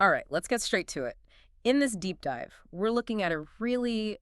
All right, let's get straight to it. In this deep dive, we're looking at a really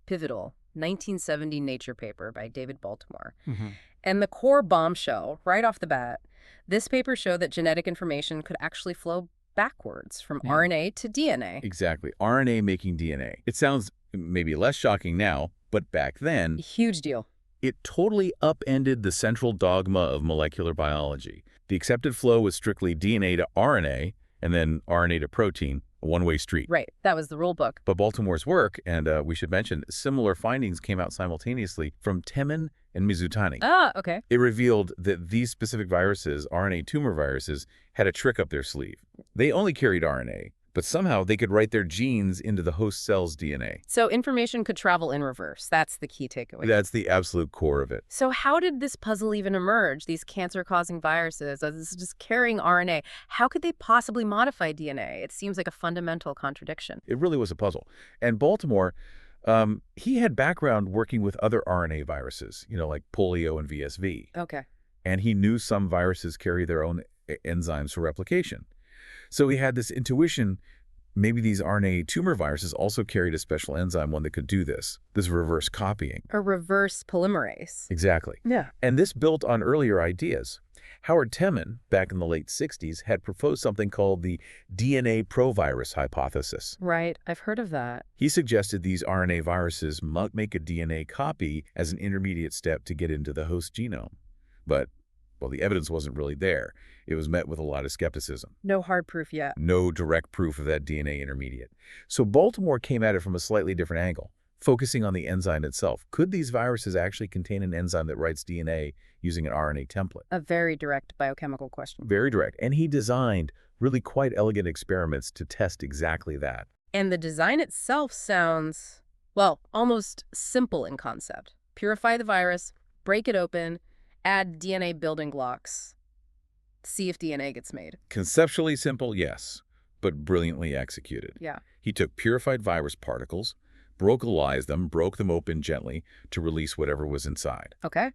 pivotal 1970 Nature paper by David Baltimore. Hmm. And the core bombshell, right off the bat, this paper showed that genetic information could actually flow backwards from Yeah. RNA to DNA. Exactly. RNA making DNA. It sounds maybe less shocking now, but back then, Huge deal. it totally upended the central dogma of molecular biology. The accepted flow was strictly DNA to RNA and then RNA to protein, a one-way street. Right, that was the rule book. But Baltimore's work, and we should mention, similar findings came out simultaneously from Temin and Mizutani. Ah, okay. It revealed that these specific viruses, RNA tumor viruses, had a trick up their sleeve. They only carried RNA, but somehow they could write their genes into the host cell's DNA. So information could travel in reverse. That's the key takeaway. That's the absolute core of it. So how did this puzzle even emerge? These cancer-causing viruses, this is just carrying RNA. How could they possibly modify DNA? It seems like a fundamental contradiction. It really was a puzzle. And Baltimore, he had background working with other RNA viruses, like polio and VSV. Okay. And he knew some viruses carry their own enzymes for replication. So he had this intuition, maybe these RNA tumor viruses also carried a special enzyme, one that could do this reverse copying. A reverse polymerase. Exactly. Yeah. And this built on earlier ideas. Howard Temin, back in the late 60s, had proposed something called the DNA provirus hypothesis. Right. I've heard of that. He suggested these RNA viruses might make a DNA copy as an intermediate step to get into the host genome. But, well, the evidence wasn't really there. It was met with a lot of skepticism. No hard proof yet. No direct proof of that DNA intermediate. So Baltimore came at it from a slightly different angle, focusing on the enzyme itself. Could these viruses actually contain an enzyme that writes DNA using an RNA template? A very direct biochemical question. Very direct. And he designed really quite elegant experiments to test exactly that. And the design itself sounds, well, almost simple in concept. Purify the virus, break it open, add DNA building blocks, see if DNA gets made. Conceptually simple, yes, but brilliantly executed. Yeah. He took purified virus particles, broke them open gently to release whatever was inside. Okay.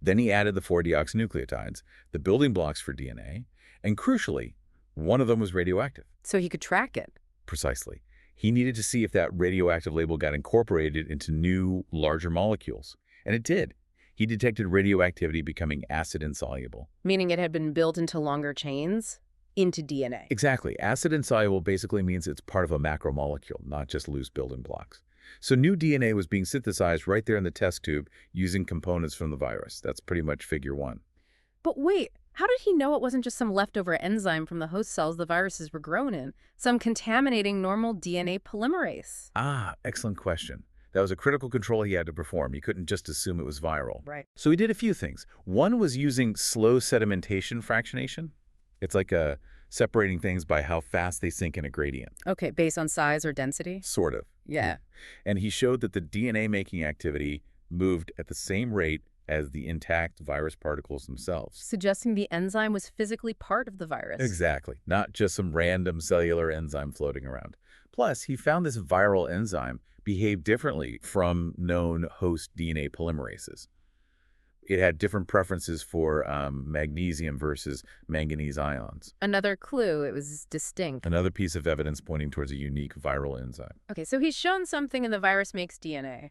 Then he added the 4-deoxynucleotides, the building blocks for DNA, and crucially, one of them was radioactive. So he could track it. Precisely. He needed to see if that radioactive label got incorporated into new, larger molecules. And it did. He detected radioactivity becoming acid insoluble. Meaning it had been built into longer chains into DNA. Exactly. Acid insoluble basically means it's part of a macromolecule, not just loose building blocks. So new DNA was being synthesized right there in the test tube using components from the virus. That's pretty much figure one. But wait, how did he know it wasn't just some leftover enzyme from the host cells the viruses were grown in? Some contaminating normal DNA polymerase? Ah, excellent question. That was a critical control he had to perform. He couldn't just assume it was viral. Right. So he did a few things. One was using slow sedimentation fractionation. It's like separating things by how fast they sink in a gradient. Okay, based on size or density? Sort of. Yeah. And he showed that the DNA-making activity moved at the same rate as the intact virus particles themselves. Suggesting the enzyme was physically part of the virus. Exactly. Not just some random cellular enzyme floating around. Plus, he found this viral enzyme behaved differently from known host DNA polymerases. It had different preferences for magnesium versus manganese ions. Another clue, it was distinct. Another piece of evidence pointing towards a unique viral enzyme. Okay, so he's shown something and the virus makes DNA.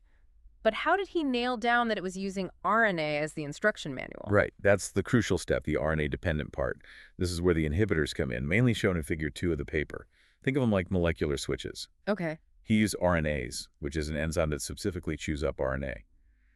But how did he nail down that it was using RNA as the instruction manual? Right. That's the crucial step, the RNA-dependent part. This is where the inhibitors come in, mainly shown in figure 2 of the paper. Think of them like molecular switches. Okay. He used RNase, which is an enzyme that specifically chews up RNA,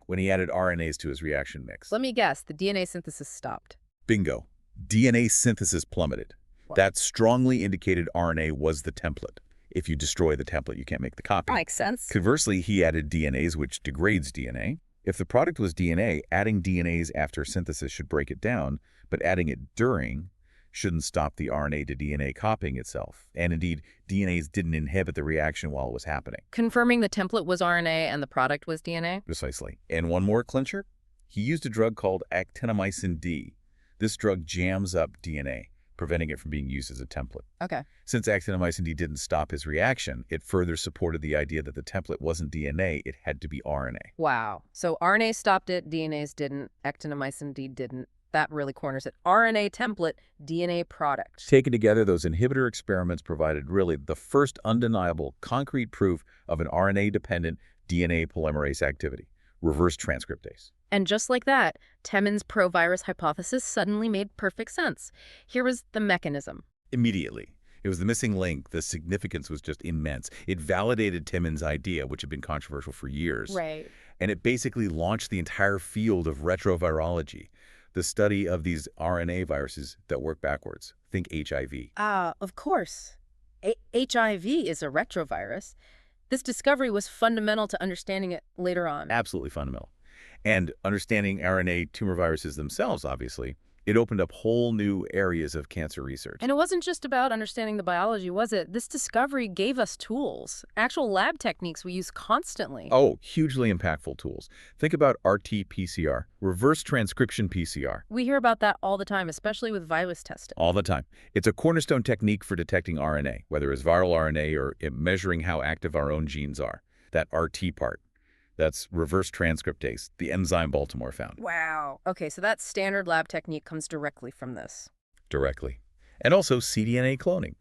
when he added RNase to his reaction mix. Let me guess, the DNA synthesis stopped. Bingo. DNA synthesis plummeted. What? That strongly indicated RNA was the template. If you destroy the template, you can't make the copy. Makes sense. Conversely, he added DNase, which degrades DNA. If the product was DNA, adding DNase after synthesis should break it down, but adding it during shouldn't stop the RNA to DNA copying itself. And indeed, DNase didn't inhibit the reaction while it was happening. Confirming the template was RNA and the product was DNA? Precisely. And one more clincher, he used a drug called actinomycin D. This drug jams up DNA, preventing it from being used as a template. Okay. Since actinomycin D didn't stop his reaction, it further supported the idea that the template wasn't DNA, it had to be RNA. Wow. So RNA stopped it, DNase didn't, actinomycin D didn't. That really corners it. RNA template, DNA product. Taken together, those inhibitor experiments provided really the first undeniable concrete proof of an RNA-dependent DNA polymerase activity, reverse transcriptase. And just like that, Temin's provirus hypothesis suddenly made perfect sense. Here was the mechanism. Immediately. It was the missing link. The significance was just immense. It validated Temin's idea, which had been controversial for years. Right. And it basically launched the entire field of retrovirology, the study of these RNA viruses that work backwards. Think HIV. Of course. HIV is a retrovirus. This discovery was fundamental to understanding it later on. Absolutely fundamental. And understanding RNA tumor viruses themselves, obviously, it opened up whole new areas of cancer research. And it wasn't just about understanding the biology, was it? This discovery gave us tools, actual lab techniques we use constantly. Oh, hugely impactful tools. Think about RT-PCR, reverse transcription PCR. We hear about that all the time, especially with virus testing. All the time. It's a cornerstone technique for detecting RNA, whether it's viral RNA or measuring how active our own genes are. That RT part. That's reverse transcriptase, the enzyme Baltimore found. Wow. Okay, so that standard lab technique comes directly from this. Directly. And also cDNA cloning,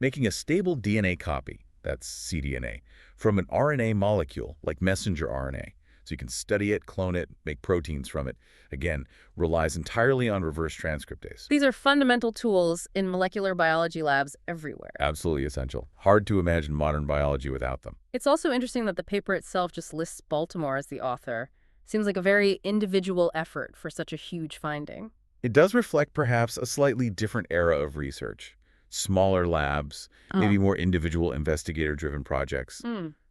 making a stable DNA copy, that's cDNA, from an RNA molecule like messenger RNA. So you can study it, clone it, make proteins from it. Again, relies entirely on reverse transcriptase. These are fundamental tools in molecular biology labs everywhere. Absolutely essential. Hard to imagine modern biology without them. It's also interesting that the paper itself just lists Baltimore as the author. Seems like a very individual effort for such a huge finding. It does reflect perhaps a slightly different era of research. Smaller labs, maybe more individual investigator-driven projects.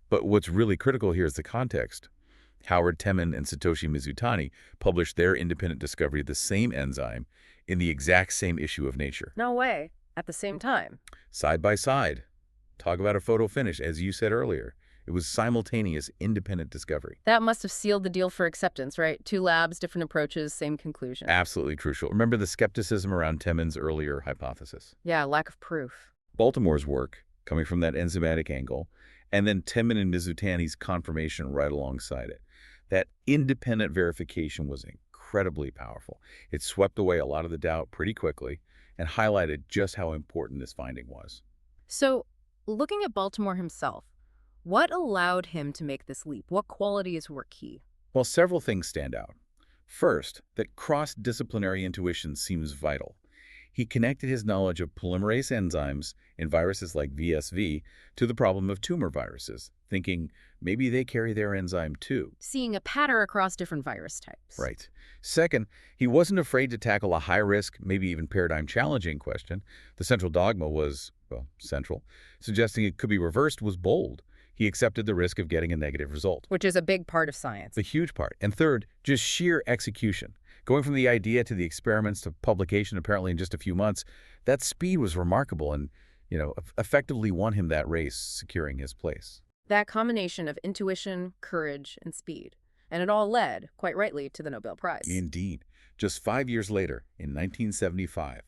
But what's really critical here is the context. Howard Temin and Satoshi Mizutani published their independent discovery of the same enzyme in the exact same issue of Nature. No way. At the same time. Side by side. Talk about a photo finish, as you said earlier. It was simultaneous, independent discovery. That must have sealed the deal for acceptance, right? Two labs, different approaches, same conclusion. Absolutely crucial. Remember the skepticism around Temin's earlier hypothesis. Yeah, lack of proof. Baltimore's work, coming from that enzymatic angle, and then Temin and Mizutani's confirmation right alongside it. That independent verification was incredibly powerful. It swept away a lot of the doubt pretty quickly and highlighted just how important this finding was. So, looking at Baltimore himself, what allowed him to make this leap? What qualities were key? Well, several things stand out. First, that cross-disciplinary intuition seems vital. He connected his knowledge of polymerase enzymes in viruses like VSV to the problem of tumor viruses, thinking maybe they carry their enzyme too. Seeing a pattern across different virus types. Right. Second, he wasn't afraid to tackle a high-risk, maybe even paradigm-challenging question. The central dogma was, well, central. Suggesting it could be reversed was bold. He accepted the risk of getting a negative result. Which is a big part of science. A huge part. And third, just sheer execution. Going from the idea to the experiments to publication apparently in just a few months, that speed was remarkable and, effectively won him that race, securing his place. That combination of intuition, courage, and speed. And it all led, quite rightly, to the Nobel Prize. Indeed. Just 5 years later, in 1975,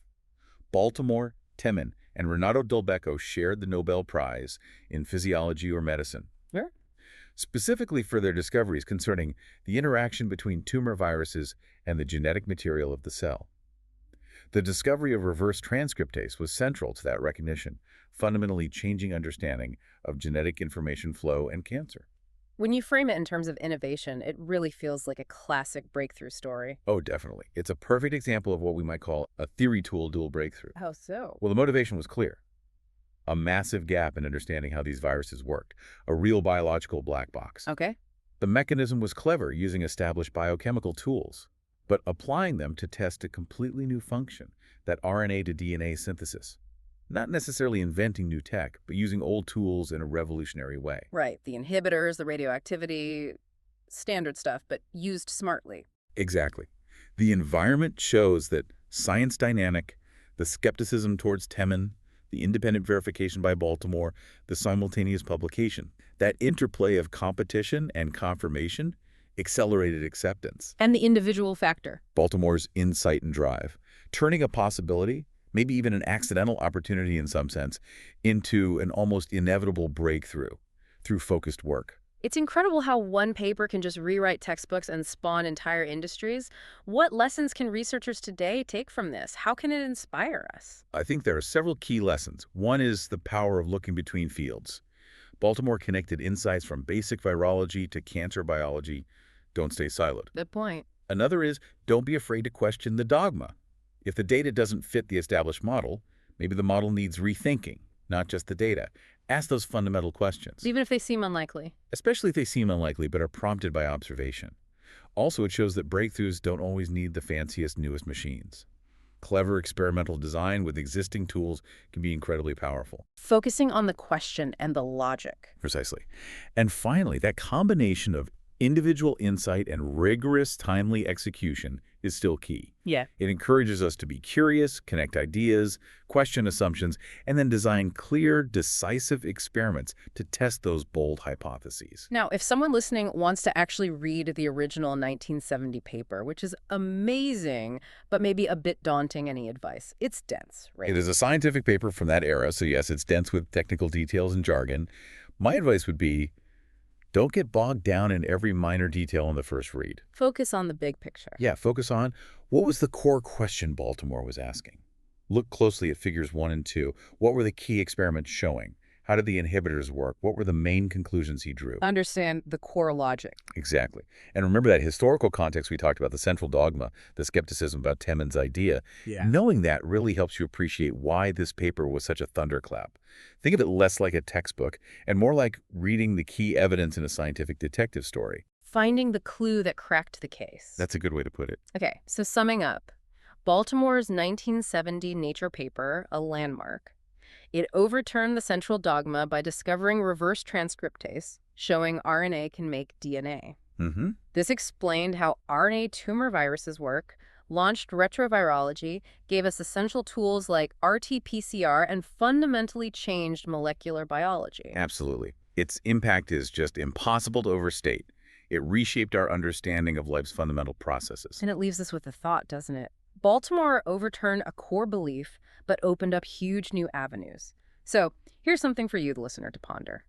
Baltimore, Temin, and Renato Dulbecco shared the Nobel Prize in Physiology or Medicine. Sure. Specifically for their discoveries concerning the interaction between tumor viruses and the genetic material of the cell. The discovery of reverse transcriptase was central to that recognition, fundamentally changing understanding of genetic information flow and cancer. When you frame it in terms of innovation, it really feels like a classic breakthrough story. Oh, definitely. It's a perfect example of what we might call a theory tool dual breakthrough. How so? Well, the motivation was clear. A massive gap in understanding how these viruses worked, a real biological black box. Okay. The mechanism was clever, using established biochemical tools, but applying them to test a completely new function, that RNA to DNA synthesis. Not necessarily inventing new tech, but using old tools in a revolutionary way. Right. The inhibitors, the radioactivity, standard stuff, but used smartly. Exactly. The environment shows that science dynamic, the skepticism towards Temin, the independent verification by Baltimore, the simultaneous publication, that interplay of competition and confirmation accelerated acceptance. And the individual factor. Baltimore's insight and drive, turning a possibility, maybe even an accidental opportunity in some sense, into an almost inevitable breakthrough through focused work. It's incredible how one paper can just rewrite textbooks and spawn entire industries. What lessons can researchers today take from this? How can it inspire us? I think there are several key lessons. One is the power of looking between fields. Baltimore connected insights from basic virology to cancer biology. Don't stay siloed. Good point. Another is don't be afraid to question the dogma. If the data doesn't fit the established model, maybe the model needs rethinking, not just the data. Ask those fundamental questions, Even if they seem unlikely. especially if they seem unlikely but are prompted by observation. Also, it shows that breakthroughs don't always need the fanciest, newest machines. Clever experimental design with existing tools can be incredibly powerful. Focusing on the question and the logic. Precisely. And finally, that combination of individual insight and rigorous, timely execution is still key. Yeah. It encourages us to be curious, connect ideas, question assumptions, and then design clear, decisive experiments to test those bold hypotheses. Now, if someone listening wants to actually read the original 1970 paper, which is amazing, but maybe a bit daunting, any advice? It's dense, right? It is a scientific paper from that era, so yes, it's dense with technical details and jargon. My advice would be, don't get bogged down in every minor detail in the first read. Focus on the big picture. Yeah, focus on what was the core question Baltimore was asking. Look closely at figures 1 and 2. What were the key experiments showing? How did the inhibitors work? What were the main conclusions he drew? Understand the core logic. Exactly. And remember that historical context we talked about, the central dogma, the skepticism about Temin's idea. Yeah. Knowing that really helps you appreciate why this paper was such a thunderclap. Think of it less like a textbook and more like reading the key evidence in a scientific detective story. Finding the clue that cracked the case. That's a good way to put it. Okay, so summing up, Baltimore's 1970 Nature paper, a landmark. It overturned the central dogma by discovering reverse transcriptase, showing RNA can make DNA. Mm-hmm. This explained how RNA tumor viruses work, launched retrovirology, gave us essential tools like RT-PCR, and fundamentally changed molecular biology. Absolutely. Its impact is just impossible to overstate. It reshaped our understanding of life's fundamental processes. And it leaves us with a thought, doesn't it? Baltimore overturned a core belief, but opened up huge new avenues. So here's something for you, the listener, to ponder.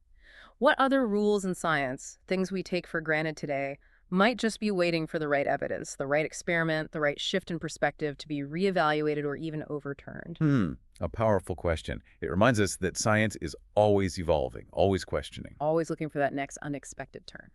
What other rules in science, things we take for granted today, might just be waiting for the right evidence, the right experiment, the right shift in perspective to be reevaluated or even overturned? A powerful question. It reminds us that science is always evolving, always questioning. Always looking for that next unexpected turn.